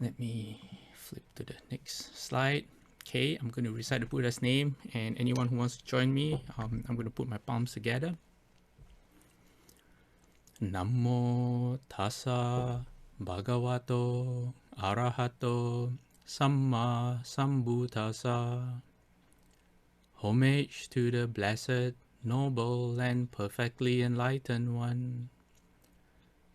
Let me flip to the next slide. Okay, I'm going to recite the Buddha's name, and anyone who wants to join me, I'm going to put my palms together. Namo tassa bhagavato arahato samma sambuddhassa. Homage to the blessed, noble, and perfectly enlightened one.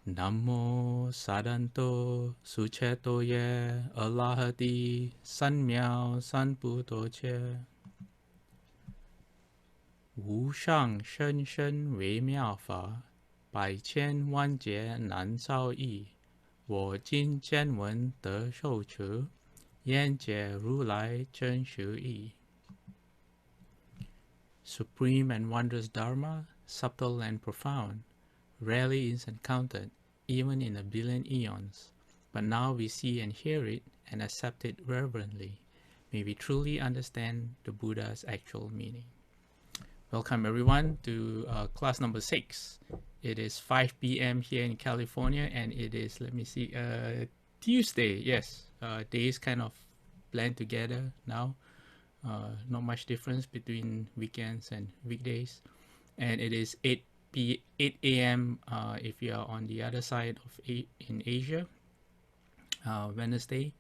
Namo sadanto sucheto ye alahati sanmiao sanputo che. Wu shang shen shen wei miao fa, bai qian wan jie nan cao yi. Wo jin jian wen de shou chu, yan jie ru lai zhen shu yi. Supreme and wondrous Dharma, subtle and profound, rarely is encountered, even in a billion eons. But now we see and hear it and accept it reverently. May we truly understand the Buddha's actual meaning. Welcome everyone to class number 6. It is 5 p.m. here in California, and it is, let me see, Tuesday. Yes, days kind of blend together now. Not much difference between weekends and weekdays. And it is 8 a.m. If you are on the other side of in Asia, Wednesday.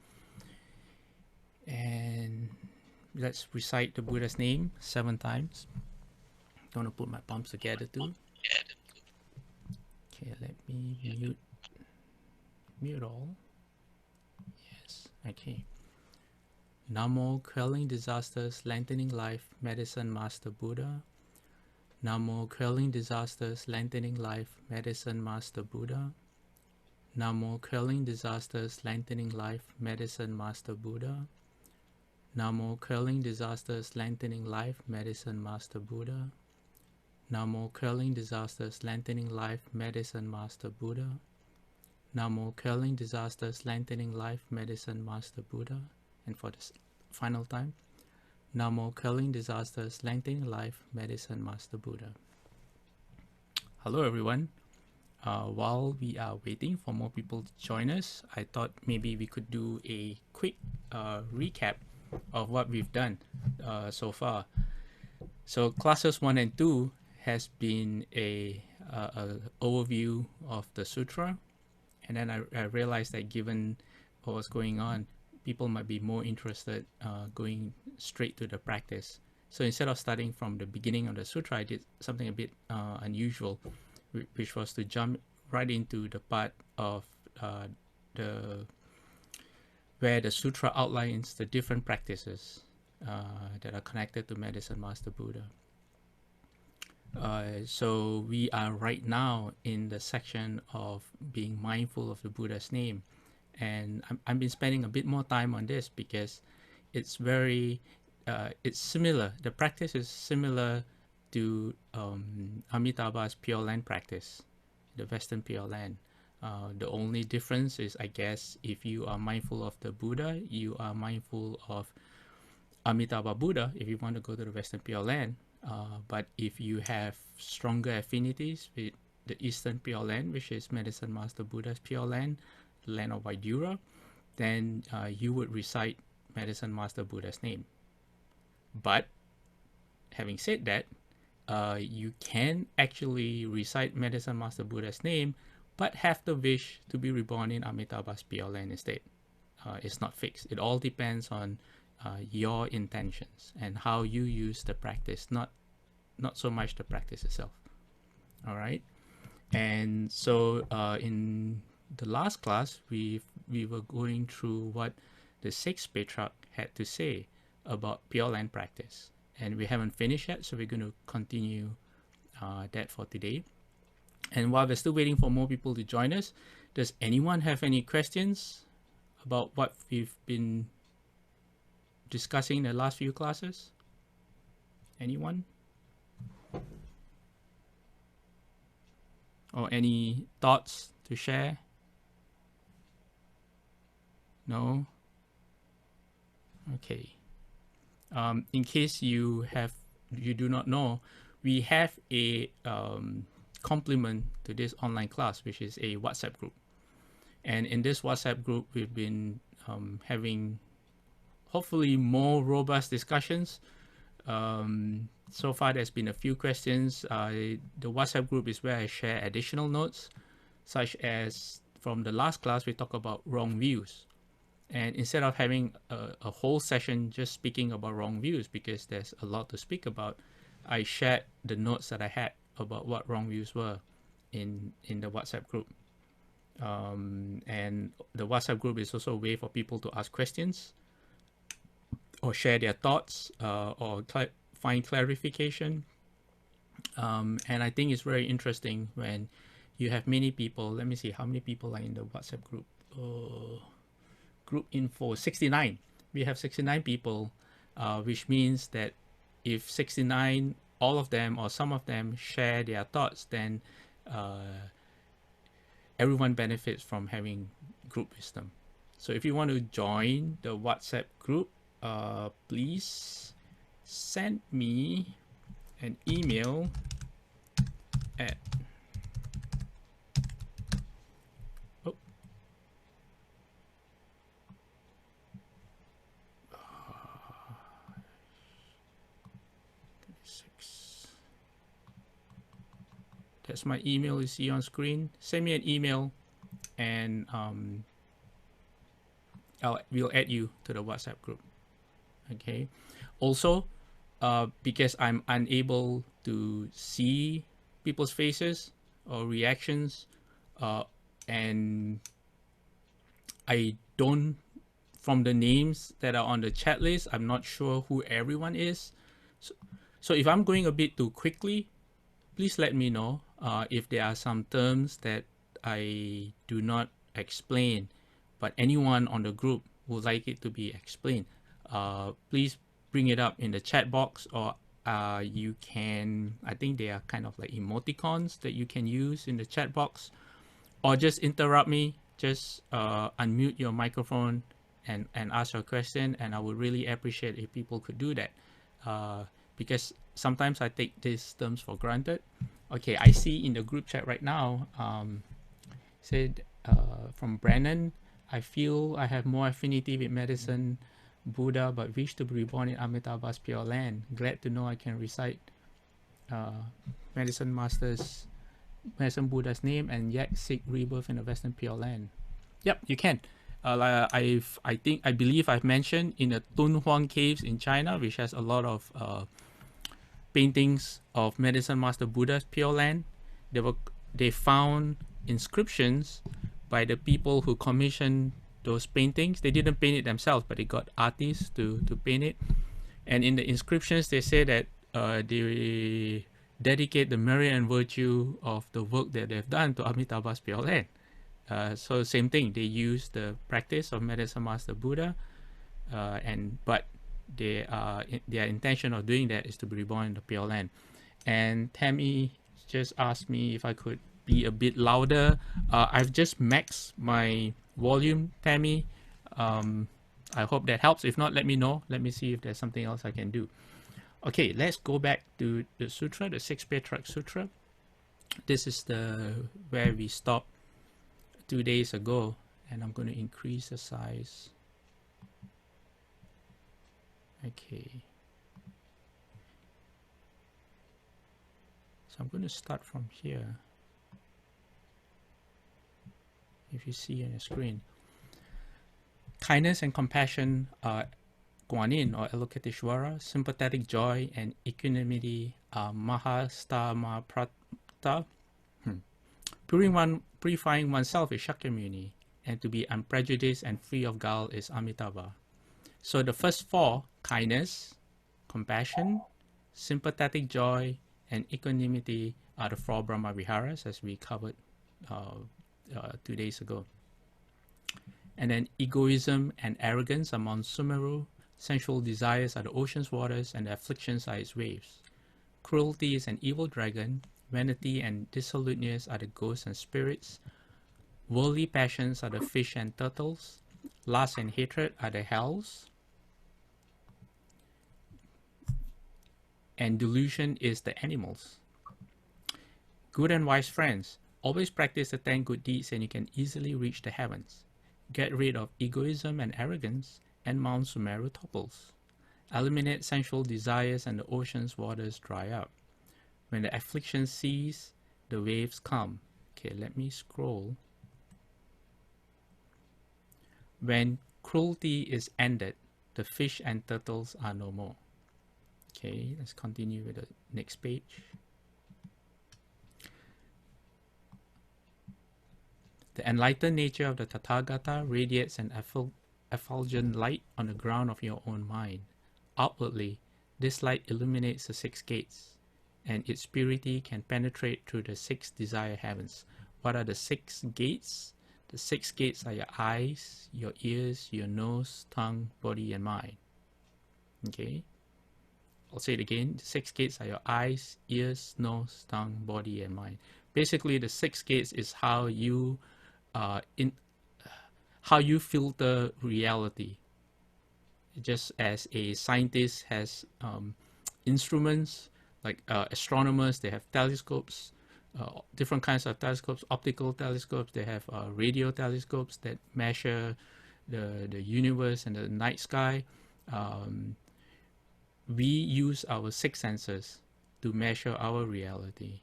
And let's recite the Buddha's name 7 times. I'm going to put my palms together too. Okay, let me mute all. Yes, okay. Namo Quelling Disasters, Lengthening Life, Medicine Master Buddha. Namo Quelling Disasters, Lengthening Life, Medicine Master Buddha. Namo Quelling Disasters, Lengthening Life, Medicine Master Buddha. Namo Quelling Disasters, Lengthening Life, Medicine Master Buddha. Namo Quelling Disasters, Lengthening Life, Medicine Master Buddha. Namo Quelling Disasters, Lengthening Life, Medicine Master Buddha. And for the final time, Namo Quelling Disasters, Lengthening Life, Medicine Master Buddha. Hello everyone. While we are waiting for more people to join us, I thought maybe we could do a quick recap of what we've done so far. So classes 1 and 2 has been a overview of the Sutra, and then I realized that given what was going on, people might be more interested going straight to the practice. So instead of starting from the beginning of the Sutra, I did something a bit unusual, which was to jump right into the part of where the Sutra outlines the different practices that are connected to Medicine Master Buddha. So we are right now in the section of being mindful of the Buddha's name. And I've been spending a bit more time on this because it's very, it's similar. The practice is similar to Amitabha's Pure Land practice, the Western Pure Land. The only difference is, I guess, if you are mindful of the Buddha, you are mindful of Amitabha Buddha if you want to go to the Western Pure Land. But if you have stronger affinities with the Eastern Pure Land, which is Medicine Master Buddha's Pure Land, the land of Vaidurya, then you would recite Medicine Master Buddha's name. But having said that, you can actually recite Medicine Master Buddha's name, but have the wish to be reborn in Amitabha's Pure Land instead. It's not fixed. It all depends on your intentions and how you use the practice, not so much the practice itself. All right. And so in the last class, we were going through what the 6th Patriarch had to say about Pure Land practice, and we haven't finished yet, so we're going to continue that for today. And while we're still waiting for more people to join us, does anyone have any questions about what we've been discussing in the last few classes? Anyone? Or any thoughts to share? No? Okay. In case you do not know, we have a complement to this online class, which is a WhatsApp group. And in this WhatsApp group, we've been having hopefully more robust discussions. So far, there's been a few questions. The WhatsApp group is where I share additional notes, such as from the last class, we talked about wrong views. And instead of having a whole session just speaking about wrong views, because there's a lot to speak about, I shared the notes that I had about what wrong views were in the WhatsApp group. And the WhatsApp group is also a way for people to ask questions or share their thoughts or find clarification. And I think it's very interesting when you have many people. Let me see how many people are in the WhatsApp group. Group info 69. We have 69 people, which means that if 69, all of them or some of them share their thoughts, then everyone benefits from having group wisdom. So if you want to join the WhatsApp group, please send me an email at that's my email you see on screen. Send me an email and we'll add you to the WhatsApp group. Okay. Also, because I'm unable to see people's faces or reactions, and I don't, from the names that are on the chat list, I'm not sure who everyone is. So if I'm going a bit too quickly, please let me know. If there are some terms that I do not explain, but anyone on the group would like it to be explained, please bring it up in the chat box, or you can, I think they are kind of like emoticons that you can use in the chat box, or just interrupt me, just unmute your microphone and ask your question, and I would really appreciate if people could do that, because sometimes I take these terms for granted. Okay, I see in the group chat right now, said from Brennan, I feel I have more affinity with medicine Buddha, but wish to be reborn in Amitabha's pure land. Glad to know I can recite medicine Buddha's name and yet seek rebirth in the Western Pure Land. Yep, you can. I believe I've mentioned in the Dunhuang caves in China, which has a lot of paintings of Medicine Master Buddha's Pure Land. They found inscriptions by the people who commissioned those paintings. They didn't paint it themselves, but they got artists to paint it. And in the inscriptions, they say that they dedicate the merit and virtue of the work that they've done to Amitabha's Pure Land. So same thing, they use the practice of Medicine Master Buddha, but their intention of doing that is to be reborn in the Pure Land. And Tammy just asked me if I could be a bit louder. I've just maxed my volume, Tammy. I hope that helps. If not, let me know. Let me see if there's something else I can do. Okay, let's go back to the sutra, the 6-Patriarch Sutra. This is where we stopped 2 days ago, and I'm going to increase the size. Okay. So I'm going to start from here. If you see on your screen, kindness and compassion are Guanyin or Avalokiteshvara, sympathetic joy and equanimity are Mahastamaprata. Purifying oneself is Shakyamuni, and to be unprejudiced and free of guile is Amitabha. So the first four, kindness, compassion, sympathetic joy, and equanimity, are the four Brahma Viharas, as we covered 2 days ago. And then egoism and arrogance are Mount Sumeru, sensual desires are the ocean's waters, and the afflictions are its waves. Cruelty is an evil dragon, vanity and dissoluteness are the ghosts and spirits, worldly passions are the fish and turtles, lust and hatred are the hells, and delusion is the animals. Good and wise friends, always practice the 10 good deeds and you can easily reach the heavens. Get rid of egoism and arrogance, and Mount Sumeru topples. Eliminate sensual desires, and the ocean's waters dry up. When the affliction cease, the waves come. Okay, let me scroll. When cruelty is ended, the fish and turtles are no more. Okay, let's continue with the next page. The enlightened nature of the Tathagata radiates an effulgent light on the ground of your own mind. Outwardly, this light illuminates the 6 gates, and its purity can penetrate through the 6 desire heavens. What are the 6 gates? The 6 gates are your eyes, your ears, your nose, tongue, body, and mind. Okay? I'll say it again. The 6 gates are your eyes, ears, nose, tongue, body, and mind. Basically, the 6 gates is how you filter reality. Just as a scientist has instruments, like astronomers, they have telescopes, different kinds of telescopes, optical telescopes. They have radio telescopes that measure the universe and the night sky. We use our 6 senses to measure our reality.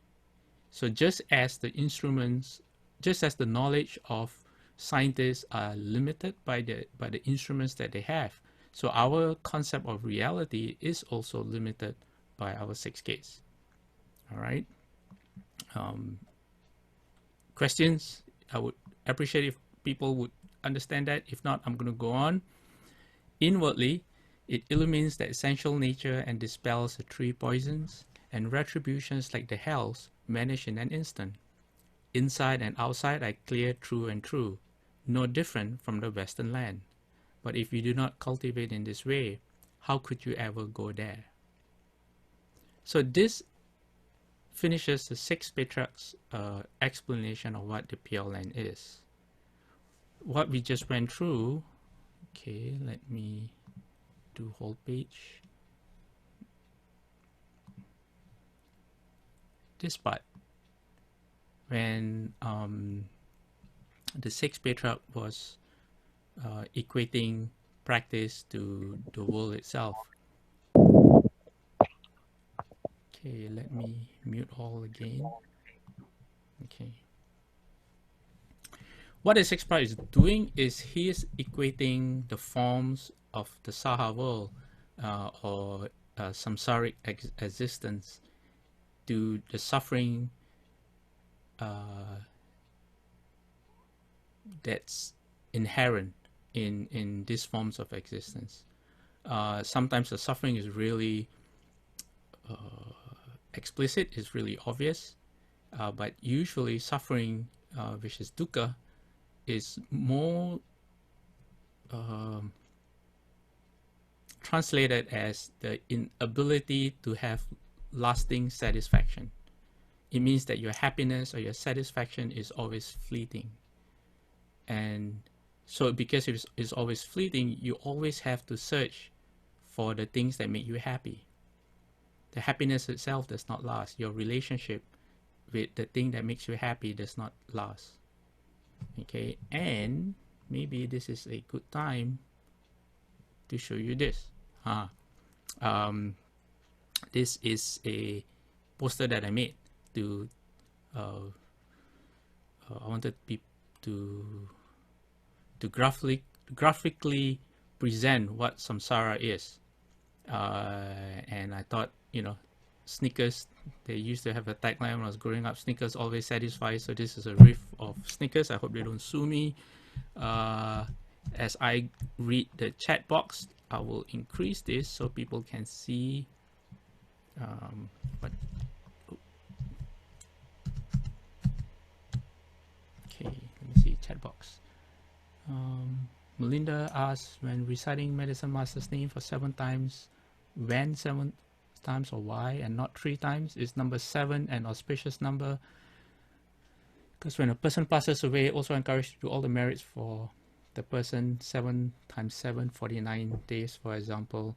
So just as the instruments, just as the knowledge of scientists are limited by the instruments that they have, so our concept of reality is also limited by our 6 gates. All right. Questions? I would appreciate if people would understand that. If not, I'm going to go on. Inwardly, it illumines the essential nature and dispels the 3 poisons, and retributions like the hells vanish in an instant. Inside and outside are clear, true and true, no different from the Western land. But if you do not cultivate in this way, how could you ever go there? So this finishes the 6 patriarchs' explanation of what the Pure Land is. What we just went through, okay, let me do whole page. This part, when the 6th patriarch was equating practice to the world itself. Okay, let me mute all again. Okay. What the 6th patriarch is doing is he is equating the forms of the Saha world or samsaric existence to the suffering that's inherent in these forms of existence. Sometimes the suffering is really explicit, is really obvious, but usually suffering, which is dukkha, is more translated as the inability to have lasting satisfaction. It means that your happiness or your satisfaction is always fleeting. And so because it's always fleeting, you always have to search for the things that make you happy. The happiness itself does not last. Your relationship with the thing that makes you happy does not last. Okay, and maybe this is a good time to show you this. This is a poster that I made to I wanted people to graphically present what samsara is, and I thought, you know, Snickers, they used to have a tagline when I was growing up, Snickers always satisfy, so this is a riff of Snickers. I hope they don't sue me. As I read the chat box, I will increase this so people can see what. Okay, let me see chat box. Melinda asks, when reciting medicine master's name for 7 times, when 7 times or why and not 3 times? Is number 7 an auspicious number? Because when a person passes away, also encouraged to do all the merits for the person. 7 times 7, 49 days, for example.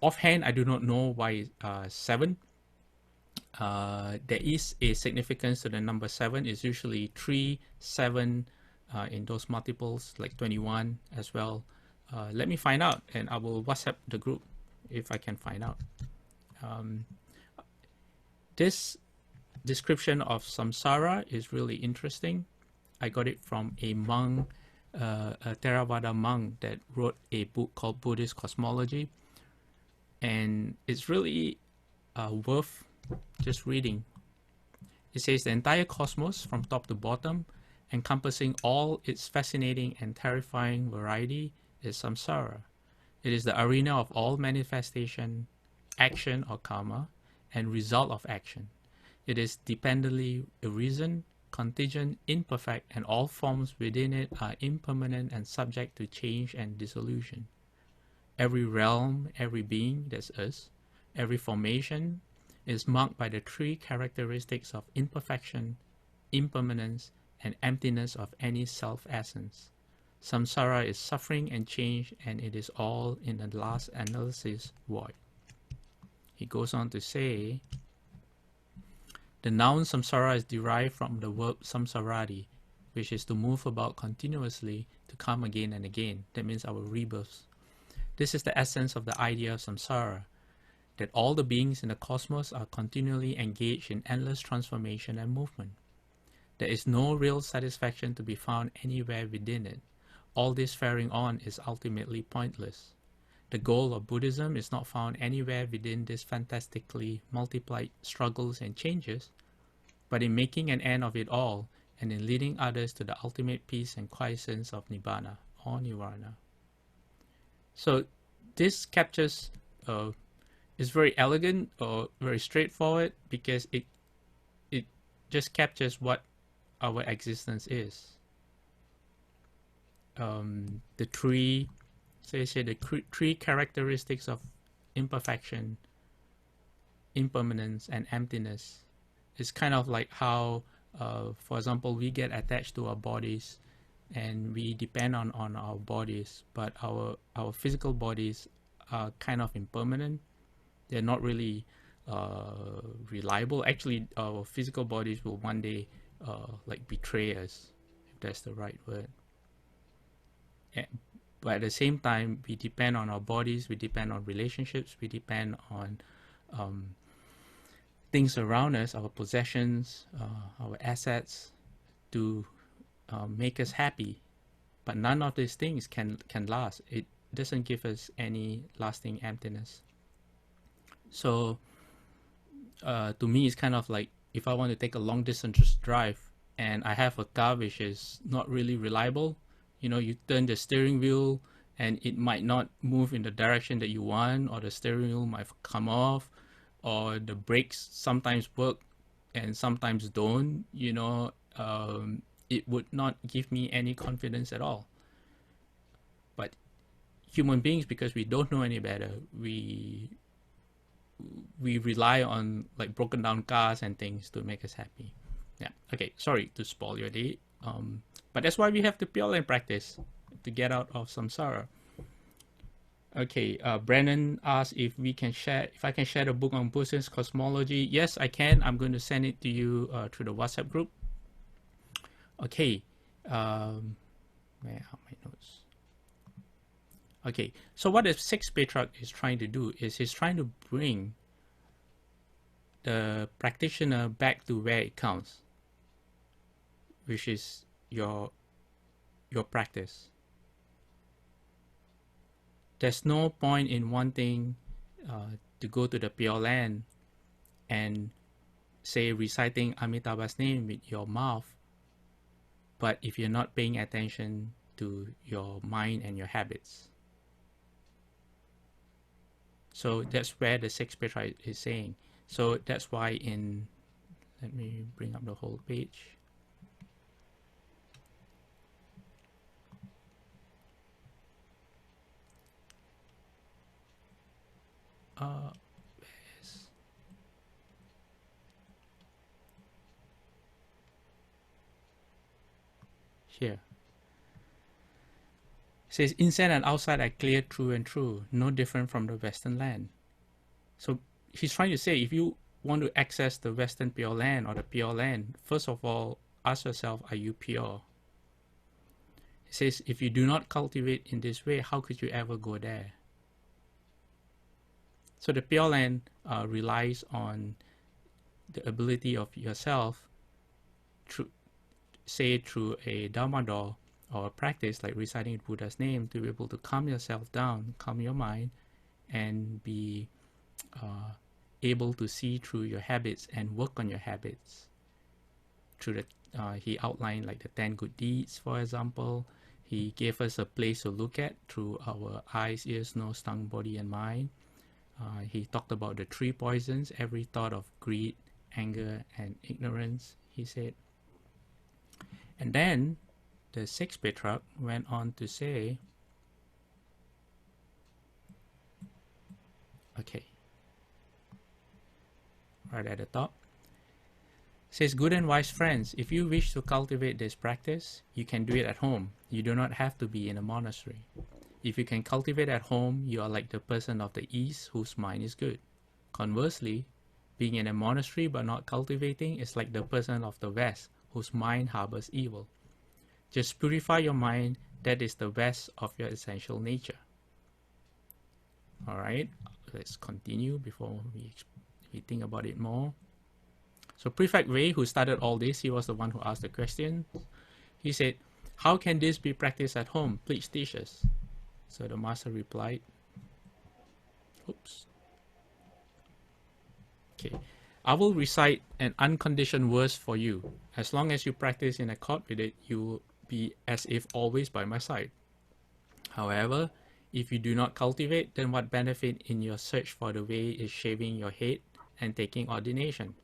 Offhand, I do not know why 7. There is a significance to the number 7. It's usually 3, 7, in those multiples, like 21 as well, let me find out, and I will WhatsApp the group if I can find out. This description of samsara is really interesting. I got it from a monk, a Theravada monk that wrote a book called Buddhist Cosmology, and it's really worth just reading. It says the entire cosmos from top to bottom, encompassing all its fascinating and terrifying variety, is samsara. It is the arena of all manifestation, action or karma, and result of action. It is dependently arisen, contingent, imperfect, and all forms within it are impermanent and subject to change and dissolution. Every realm, every being, that's us, every formation is marked by the three characteristics of imperfection, impermanence, and emptiness of any self-essence. Samsara is suffering and change, and it is all, in the last analysis, void. He goes on to say, the noun samsara is derived from the verb samsarati, which is to move about continuously, to come again and again. That means our rebirths. This is the essence of the idea of samsara, that all the beings in the cosmos are continually engaged in endless transformation and movement. There is no real satisfaction to be found anywhere within it. All this faring on is ultimately pointless. The goal of Buddhism is not found anywhere within these fantastically multiplied struggles and changes, but in making an end of it all, and in leading others to the ultimate peace and quiescence of Nibbana or Nirvana. So this captures, is very elegant or very straightforward, because it just captures what our existence is. The three characteristics of imperfection, impermanence, and emptiness. It's kind of like how, for example, we get attached to our bodies and we depend on our bodies, but our physical bodies are kind of impermanent. They're not really reliable. Actually, our physical bodies will one day like betray us, if that's the right word. But at the same time, we depend on our bodies, we depend on relationships, we depend on things around us, our possessions, our assets, to make us happy. But none of these things can last. It doesn't give us any lasting emptiness. So to me, it's kind of like if I want to take a long distance drive and I have a car which is not really reliable, you know, you turn the steering wheel and it might not move in the direction that you want, or the steering wheel might come off, or the brakes sometimes work and sometimes don't, you know, it would not give me any confidence at all. But human beings, because we don't know any better, we rely on like broken down cars and things to make us happy. Yeah. Okay. Sorry to spoil your day. But that's why we have the Pure Land practice, to get out of samsara. Okay. Brandon asked if I can share the book on Buddhist cosmology. Yes, I can. I'm going to send it to you through the WhatsApp group. Okay. Where are my notes? Okay, so what the sixth Patriarch is trying to do is he's trying to bring the practitioner back to where it counts, which is your practice. There's no point in wanting to go to the Pure Land and say reciting Amitabha's name with your mouth, but if you're not paying attention to your mind and your habits. So that's where the sixth Patriarch is saying. So that's why let me bring up the whole page. Here. Says inside and outside are clear through and through, no different from the Western land. So he's trying to say, if you want to access the Western Pure Land or the Pure Land, first of all, ask yourself, are you pure? It says, if you do not cultivate in this way, how could you ever go there? So the Pure Land relies on the ability of yourself, through a Dharma door or a practice like reciting Buddha's name, to be able to calm yourself down, calm your mind, and be able to see through your habits and work on your habits. Through the, he outlined like the 10 good deeds, for example. He gave us a place to look at through our eyes, ears, nose, tongue, body, and mind. He talked about the 3 poisons, every thought of greed, anger, and ignorance, he said. And then the 6th Patriarch went on to say, okay, right at the top, says, good and wise friends, if you wish to cultivate this practice, you can do it at home. You do not have to be in a monastery. If you can cultivate at home, you are like the person of the East whose mind is good. Conversely, being in a monastery but not cultivating is like the person of the West whose mind harbors evil. Just purify your mind, that is the best of your essential nature. Alright, let's continue before we think about it more. So Prefect Wei, who started all this, he was the one who asked the question. He said, how can this be practiced at home? Please teach us. So the master replied, oops. Okay, I will recite an unconditioned verse for you. As long as you practice in accord with it, you will be as if always by my side. However, if you do not cultivate, then what benefit in your search for the way is shaving your head and taking ordination?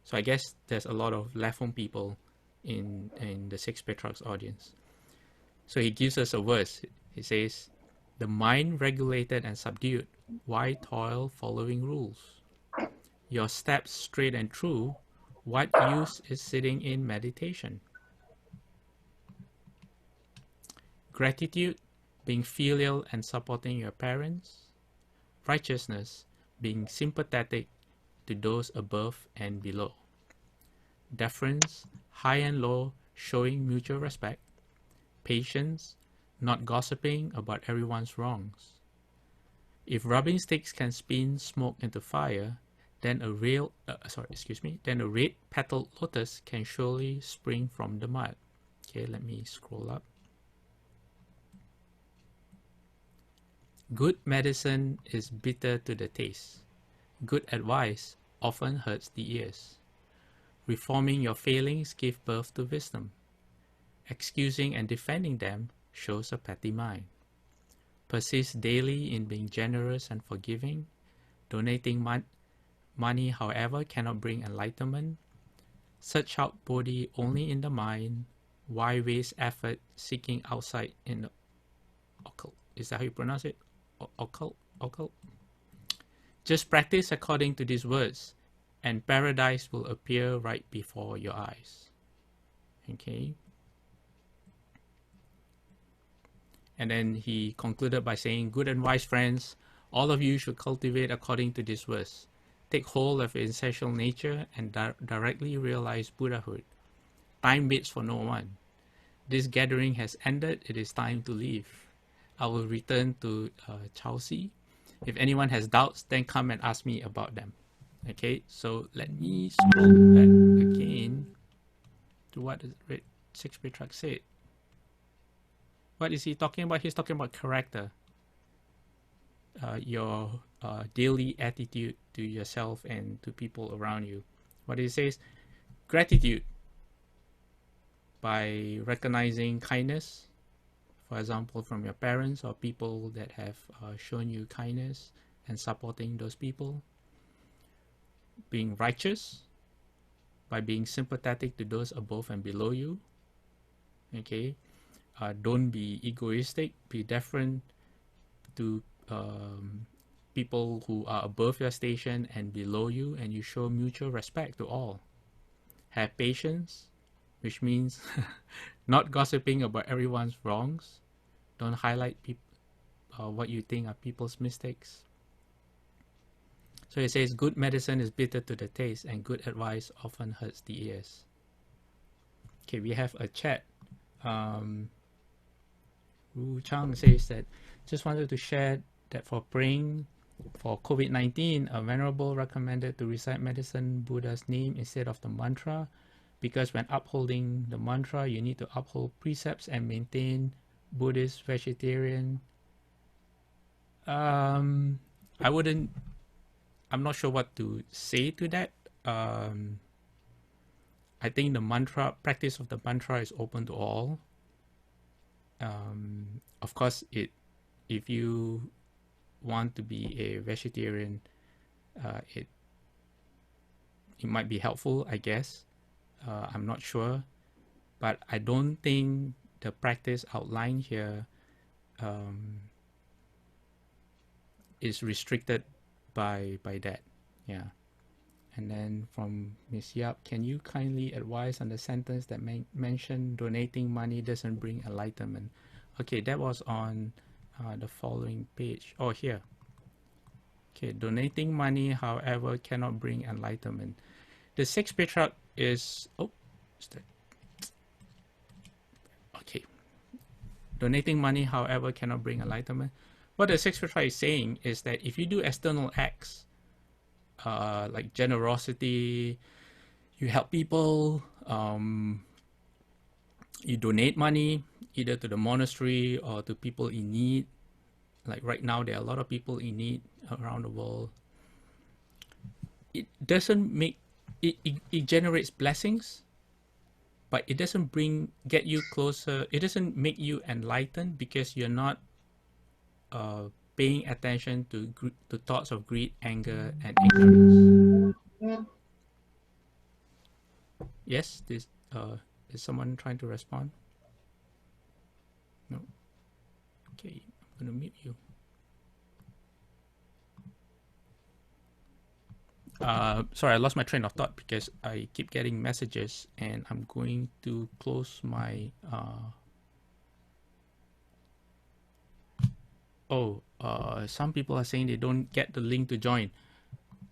So I guess there's a lot of left-home people in the 6 Patriarchs audience. So he gives us a verse. He says, the mind regulated and subdued, why toil following rules? Your steps straight and true, what use is sitting in meditation? Gratitude, being filial and supporting your parents. Righteousness, being sympathetic to those above and below. Deference, high and low, showing mutual respect. Patience, not gossiping about everyone's wrongs. If rubbing sticks can spin smoke into fire, then a red petaled lotus can surely spring from the mud. Okay, let me scroll up. Good medicine is bitter to the taste. Good advice often hurts the ears. Reforming your failings gives birth to wisdom. Excusing and defending them shows a petty mind. Persist daily in being generous and forgiving. Donating money, however, cannot bring enlightenment. Search out Bodhi only in the mind. Why waste effort seeking outside in the occult? Is that how you pronounce it? Occult? Just practice according to these words, and paradise will appear right before your eyes. Okay. And then he concluded by saying, good and wise friends, all of you should cultivate according to this verse. Take hold of your essential nature and directly realize Buddhahood. Time waits for no one. This gathering has ended. It is time to leave. I will return to Chelsea. If anyone has doubts, then come and ask me about them. Okay, so let me scroll back again to what the 6th Patriarch said. What is he talking about? He's talking about character. Your daily attitude to yourself and to people around you. What he says, gratitude, by recognizing kindness, for example, from your parents or people that have shown you kindness and supporting those people. Being righteous, by being sympathetic to those above and below you. Okay, don't be egoistic, be deferent to people who are above your station and below you, and you show mutual respect to all. Have patience, which means not gossiping about everyone's wrongs. Don't highlight what you think are people's mistakes. So it says, good medicine is bitter to the taste, and good advice often hurts the ears. Okay, we have a chat. Ru Chang says that just wanted to share that for praying for COVID-19, a venerable recommended to recite medicine Buddha's name instead of the mantra, because when upholding the mantra, you need to uphold precepts and maintain Buddhist vegetarian. I wouldn't. I'm not sure what to say to that. I think the mantra practice of the mantra is open to all. Of course, if you want to be a vegetarian, it might be helpful, I guess. I'm not sure, but I don't think the practice outlined here is restricted by that. Yeah. And then from Miss Yap, can you kindly advise on the sentence that mentioned donating money doesn't bring enlightenment? Okay, that was on the following page. Oh, here. Okay, donating money, however, cannot bring enlightenment. The sixth patriarch is, okay. Donating money, however, cannot bring enlightenment. What the sixth patriarch is saying is that if you do external acts, like generosity, you help people, you donate money either to the monastery or to people in need. Like right now, there are a lot of people in need around the world. It doesn't make it generates blessings, but it doesn't get you closer. It doesn't make you enlightened because you're not paying attention to thoughts of greed, anger, and ignorance. Yes, is someone trying to respond? No. Okay, I'm gonna mute you. Sorry, I lost my train of thought because I keep getting messages, and I'm going to close my. Some people are saying they don't get the link to join.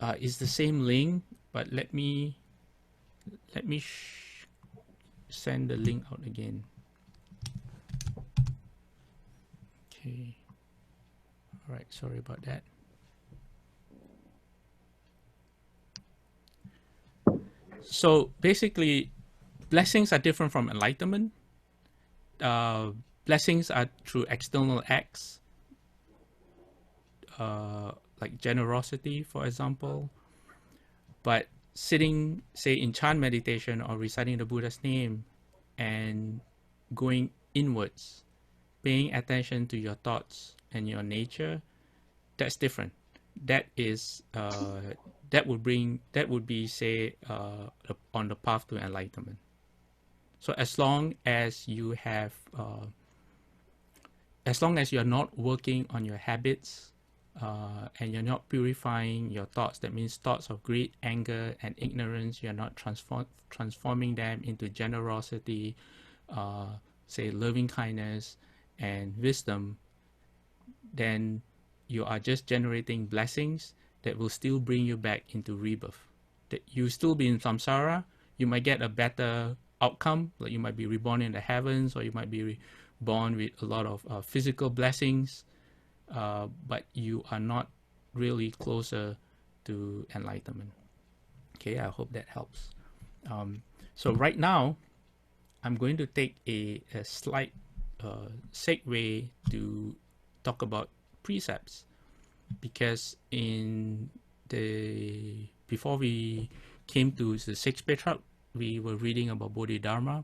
It's the same link, but let me send the link out again. Okay. All right. Sorry about that. So basically, blessings are different from enlightenment. Blessings are through external acts, like generosity, for example. But sitting, say, in chant meditation or reciting the Buddha's name and going inwards, paying attention to your thoughts and your nature, that's different. That is that would be, say, on the path to enlightenment. So as long as you have as long as you're not working on your habits and you're not purifying your thoughts, that means thoughts of greed, anger, and ignorance, you're not transforming them into generosity, say loving kindness and wisdom, then you are just generating blessings that will still bring you back into rebirth. That you still be in samsara, you might get a better outcome, like you might be reborn in the heavens, or you might be born with a lot of physical blessings, but you are not really closer to enlightenment. Okay, I hope that helps. So right now, I'm going to take a slight segue to talk about precepts, because before we came to the sixth patriarch, we were reading about Bodhidharma,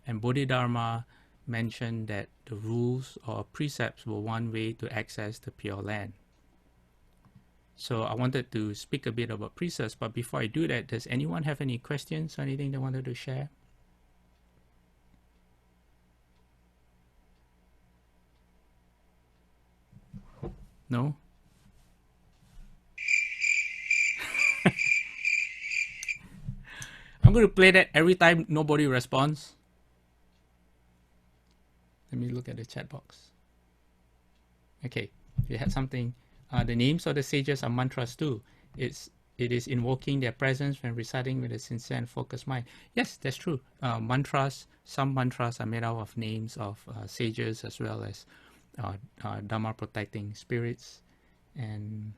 and Bodhidharma mentioned that the rules or precepts were one way to access the Pure Land. So I wanted to speak a bit about precepts, but before I do that, does anyone have any questions or anything they wanted to share? No? I'm going to play that every time nobody responds. Let me look at the chat box. Okay, you had something. The names of the sages are mantras too. It's it is invoking their presence when reciting with a sincere and focused mind. Yes, that's true. Mantras, some mantras are made out of names of sages as well as Dharma protecting spirits. And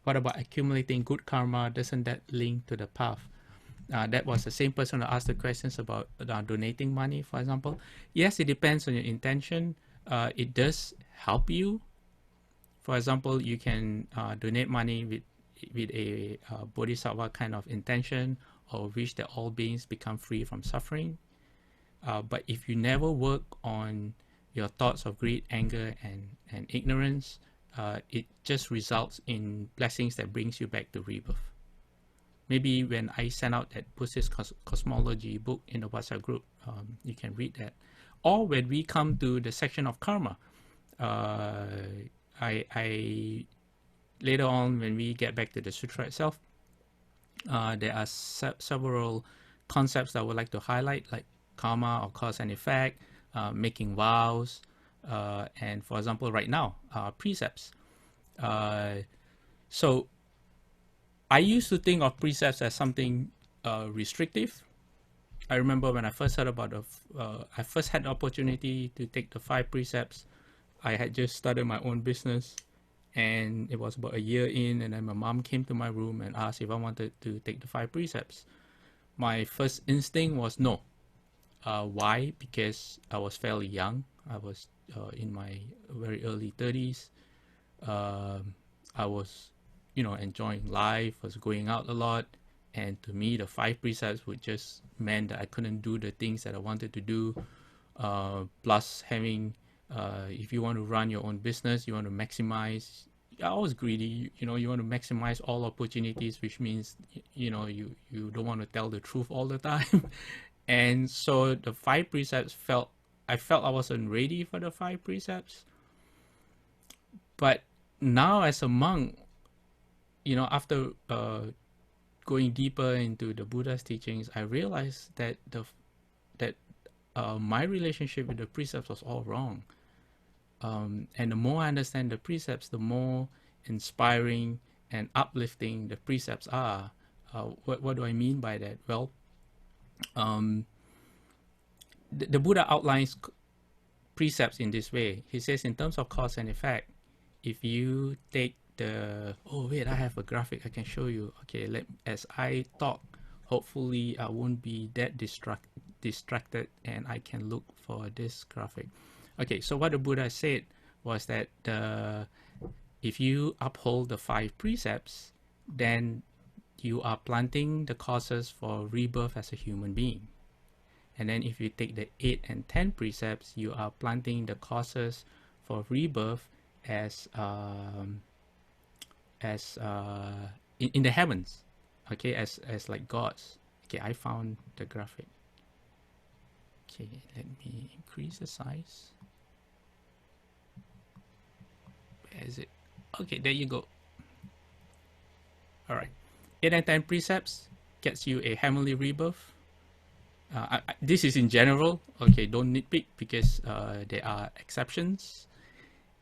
what about accumulating good karma? Doesn't that link to the path? That was the same person who asked the questions about donating money, for example. Yes, it depends on your intention. It does help you. For example, you can donate money with a bodhisattva kind of intention, or wish that all beings become free from suffering. But if you never work on your thoughts of greed, anger, and ignorance, it just results in blessings that brings you back to rebirth. Maybe when I send out that Buddhist cosmology book in the WhatsApp group, you can read that. Or when we come to the section of karma, I later on, when we get back to the sutra itself, there are several concepts that I would like to highlight, like karma or cause and effect, making vows, and for example, right now, precepts. So I used to think of precepts as something restrictive. I remember when I first heard about I first had the opportunity to take the 5 precepts. I had just started my own business, and it was about a year in, and then my mom came to my room and asked if I wanted to take the 5 precepts. My first instinct was no. Why? Because I was fairly young. I was in my very early 30s. I was, enjoying life, was going out a lot. And to me, the 5 precepts would just meant that I couldn't do the things that I wanted to do. Plus having, if you want to run your own business, you want to maximize. I was greedy, you want to maximize all opportunities, which means, you don't want to tell the truth all the time. And so the 5 precepts I felt I wasn't ready for the 5 precepts. But now as a monk, after going deeper into the Buddha's teachings, I realized that my relationship with the precepts was all wrong. And the more I understand the precepts, the more inspiring and uplifting the precepts are. What do I mean by that? Well, the Buddha outlines precepts in this way. He says, in terms of cause and effect, if you take I have a graphic I can show you. Okay, as I talk, hopefully I won't be that distracted and I can look for this graphic. Okay, so what the Buddha said was that if you uphold the 5 precepts, then you are planting the causes for rebirth as a human being. And then if you take the 8 and 10 precepts, you are planting the causes for rebirth as in the heavens, okay, as like gods. Okay, I found the graphic. Okay, let me increase the size. Where is it? Okay, there you go. All right, 8 and 10 precepts gets you a heavenly rebirth. This is in general. Okay, don't nitpick because there are exceptions.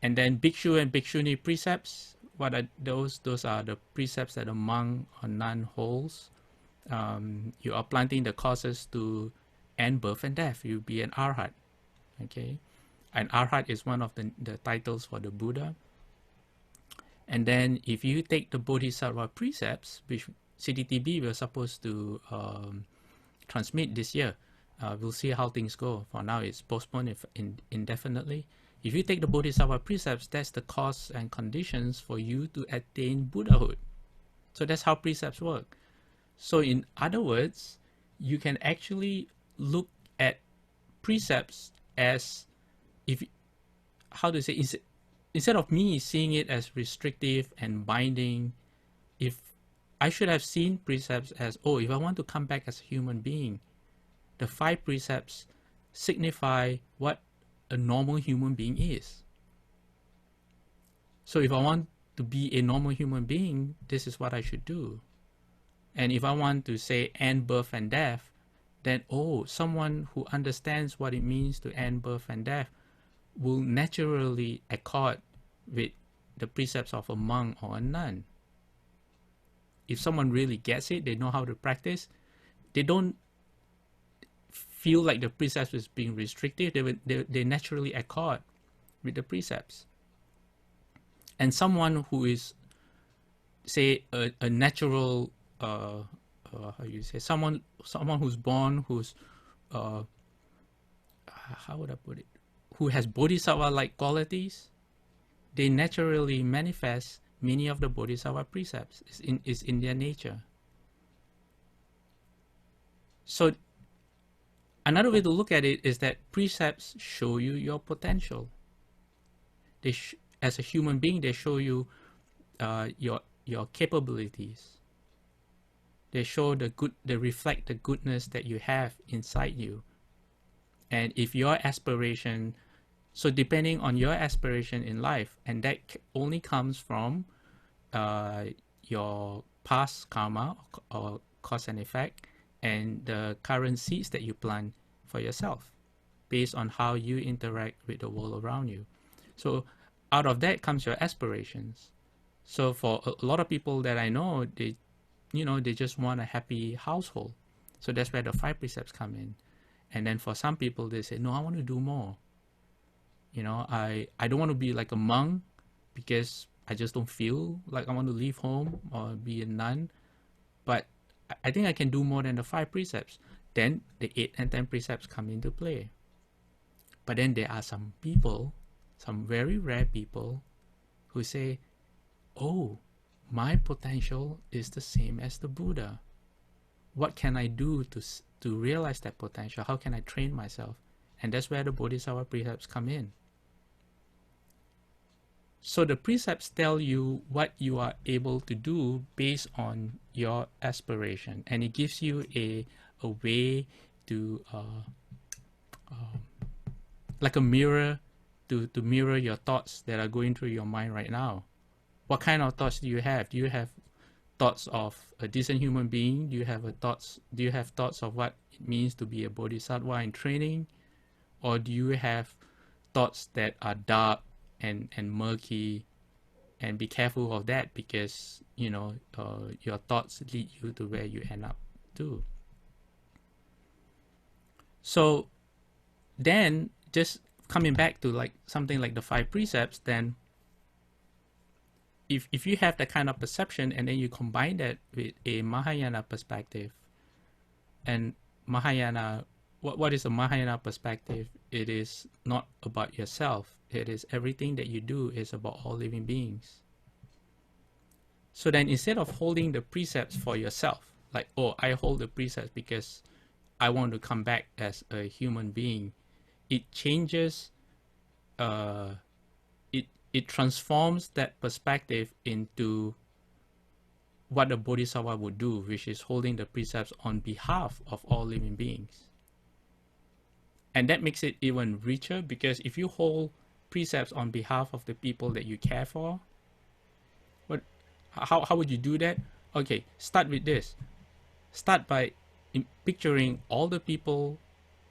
And then bhikshu and bhikshuni precepts. What are those? Those are the precepts that a monk or nun holds. You are planting the causes to end birth and death. You be an arhat. Okay, an arhat is one of the titles for the Buddha. And then if you take the bodhisattva precepts, which CDTB we're supposed to transmit this year, we'll see how things go. For now, it's postponed indefinitely. If you take the bodhisattva precepts, that's the cause and conditions for you to attain Buddhahood. So that's how precepts work. So in other words, you can actually look at precepts as, instead of me seeing it as restrictive and binding, if I should have seen precepts as, if I want to come back as a human being, the 5 precepts signify what a normal human being is. So if I want to be a normal human being, this is what I should do. And if I want to say end birth and death, then someone who understands what it means to end birth and death will naturally accord with the precepts of a monk or a nun. if someone really gets it, they know how to practice, they don't feel like the precepts is being restrictive. They naturally accord with the precepts. And someone who is, say, a natural, how you say, someone who's born, who's, how would I put it, who has bodhisattva-like qualities, they naturally manifest many of the bodhisattva precepts. It's in their nature. So another way to look at it is that precepts show you your potential. As a human being, they show you your capabilities. They show they reflect the goodness that you have inside you. And if your aspiration, so depending on your aspiration in life, and that only comes from your past karma or cause and effect, and the current seeds that you plant for yourself based on how you interact with the world around you. So out of that comes your aspirations. So for a lot of people that I know, they just want a happy household. So that's where the 5 precepts come in. And then for some people, they say, no, I want to do more. I don't want to be like a monk because I just don't feel like I want to leave home or be a nun. But I think I can do more than the 5 precepts. Then the 8 and 10 precepts come into play. But then there are some people, some very rare people, who say, oh, my potential is the same as the Buddha. What can I do to realize that potential? How can I train myself? And that's where the Bodhisattva precepts come in. So the precepts tell you what you are able to do based on your aspiration, and it gives you a way to, like a mirror, to mirror your thoughts that are going through your mind right now. What kind of thoughts do you have? Do you have thoughts of a decent human being? Do you have thoughts of what it means to be a bodhisattva in training? Or do you have thoughts that are dark and murky? And be careful of that, because your thoughts lead you to where you end up to. So then, just coming back to like something like the 5 precepts, then if you have that kind of perception and then you combine that with a Mahayana perspective, and Mahayana, what is a Mahayana perspective? It is not about yourself. It is everything that you do is about all living beings. So then instead of holding the precepts for yourself, like, oh, I hold the precepts because I want to come back as a human being, it changes, it transforms that perspective into what a bodhisattva would do, which is holding the precepts on behalf of all living beings. And that makes it even richer, because if you hold precepts on behalf of the people that you care for, how would you do that? Okay, start with this. Start by picturing all the people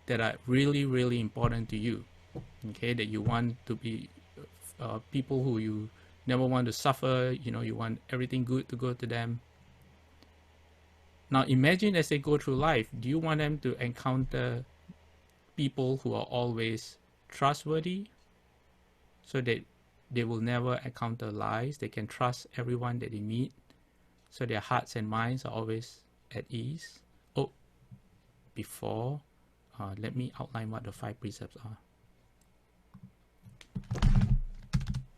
that are really, really important to you. Okay, that you want to be people who you never want to suffer. You want everything good to go to them. Now imagine as they go through life, do you want them to encounter people who are always trustworthy, so that they will never encounter lies? They can trust everyone that they meet, so their hearts and minds are always at ease. Oh, before, let me outline what the 5 precepts are.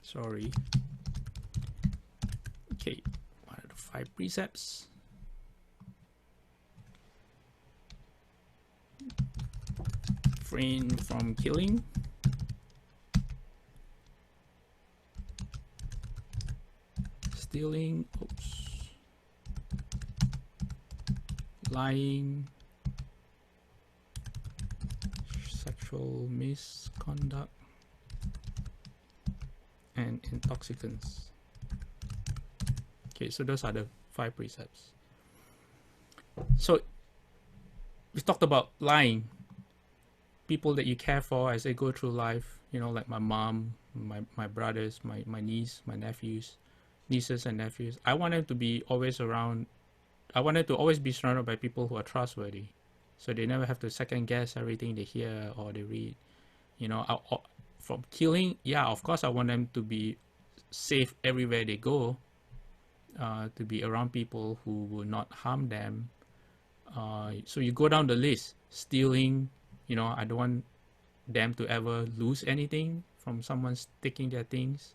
Sorry. Okay, what are the 5 precepts? Refrain from killing. Stealing. Oops. Lying. Sexual misconduct. And intoxicants. Okay, so those are the 5 precepts. So we talked about lying. People that you care for as they go through life, like my mom, my brothers, my niece, my nephews. nieces and nephews, I want them to be always around. I want them to always be surrounded by people who are trustworthy, so they never have to second guess everything they hear or they read. From killing, yeah, of course, I want them to be safe everywhere they go, to be around people who will not harm them. So you go down the list. Stealing, I don't want them to ever lose anything from someone taking their things.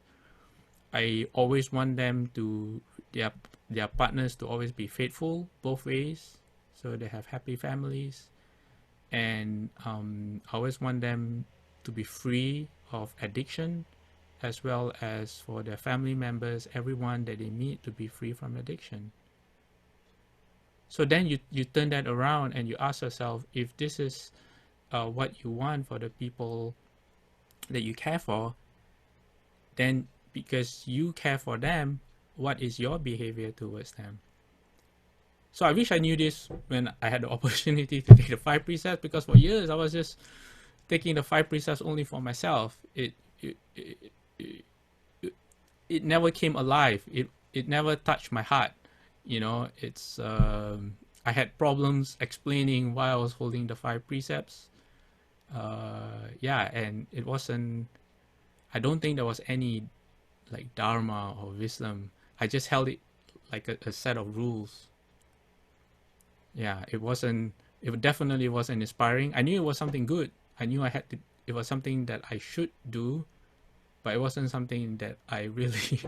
I always want them to their partners to always be faithful both ways, so they have happy families. And I always want them to be free of addiction, as well as for their family members, everyone that they meet, to be free from addiction. So then you turn that around and you ask yourself, if this is what you want for the people that you care for, then because you care for them, what is your behavior towards them? So I wish I knew this when I had the opportunity to take the 5 precepts, because for years I was just taking the 5 precepts only for myself. It never came alive. It never touched my heart. It's I had problems explaining why I was holding the 5 precepts. And it wasn't. I don't think there was any like dharma or wisdom. I just held it like a set of rules. Yeah, it definitely wasn't inspiring. I knew it was something good. I knew it was something that I should do, but it wasn't something that I really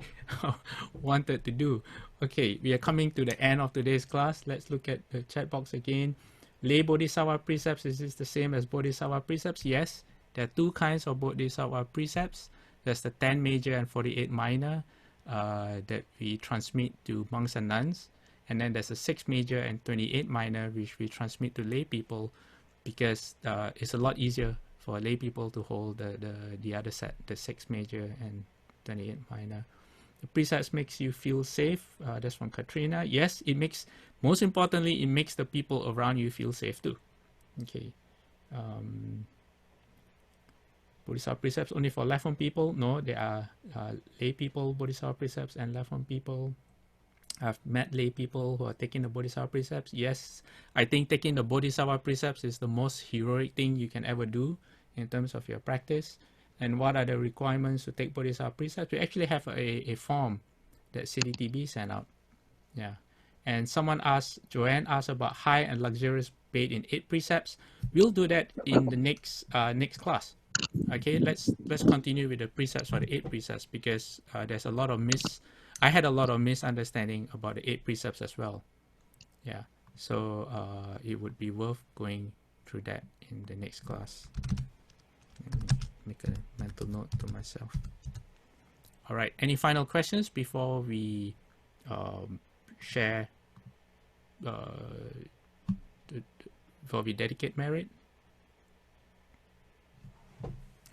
wanted to do. Okay, we are coming to the end of today's class. Let's look at the chat box again. Lay Bodhisattva precepts, is this the same as Bodhisattva precepts? Yes, there are 2 kinds of Bodhisattva precepts. There's the 10 major and 48 minor that we transmit to monks and nuns. And then there's the 6 major and 28 minor, which we transmit to lay people, because it's a lot easier for lay people to hold the other set, the 6 major and 28 minor. The precepts makes you feel safe. That's from Katrina. Yes, most importantly, it makes the people around you feel safe too. Okay. Bodhisattva precepts only for left-on people? No, there are lay people Bodhisattva precepts and left-on people. I've met lay people who are taking the Bodhisattva precepts. Yes, I think taking the Bodhisattva precepts is the most heroic thing you can ever do in terms of your practice. And what are the requirements to take Bodhisattva precepts? We actually have a form that CDTB sent out. Yeah. And Joanne asked about high and luxurious bed in 8 precepts. We'll do that in the next class. Okay, let's continue with the precepts for the 8 precepts, because there's a lot of I had a lot of misunderstanding about the 8 precepts as well. Yeah, so it would be worth going through that in the next class. Let me make a mental note to myself. All right, any final questions before we share, before we dedicate merit?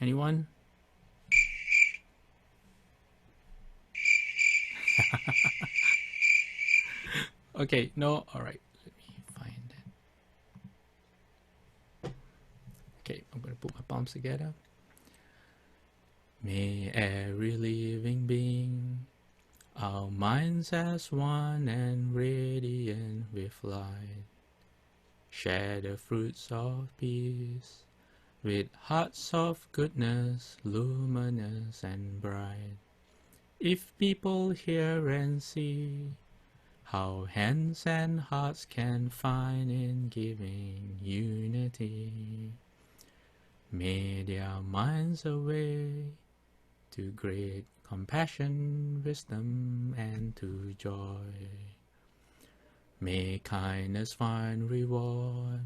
Anyone? Okay, no, all right, let me find it. Okay, I'm gonna put my palms together. May every living being, our minds as one and radiant with light, share the fruits of peace with hearts of goodness, luminous and bright. If people hear and see how hands and hearts can find in giving unity, may their minds away to great compassion, wisdom, and to joy. May kindness find reward.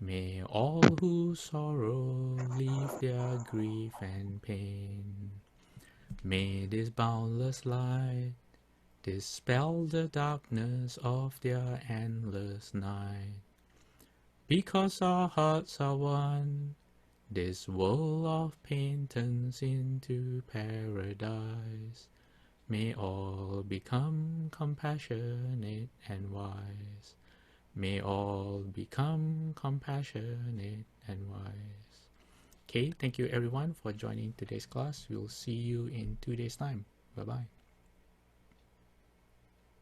May all who sorrow leave their grief and pain. May this boundless light dispel the darkness of their endless night. Because our hearts are one, this world of pain turns into paradise. May all become compassionate and wise. May all become compassionate and wise. Okay, thank you everyone for joining today's class. We'll see you in 2 days' time. Bye-bye.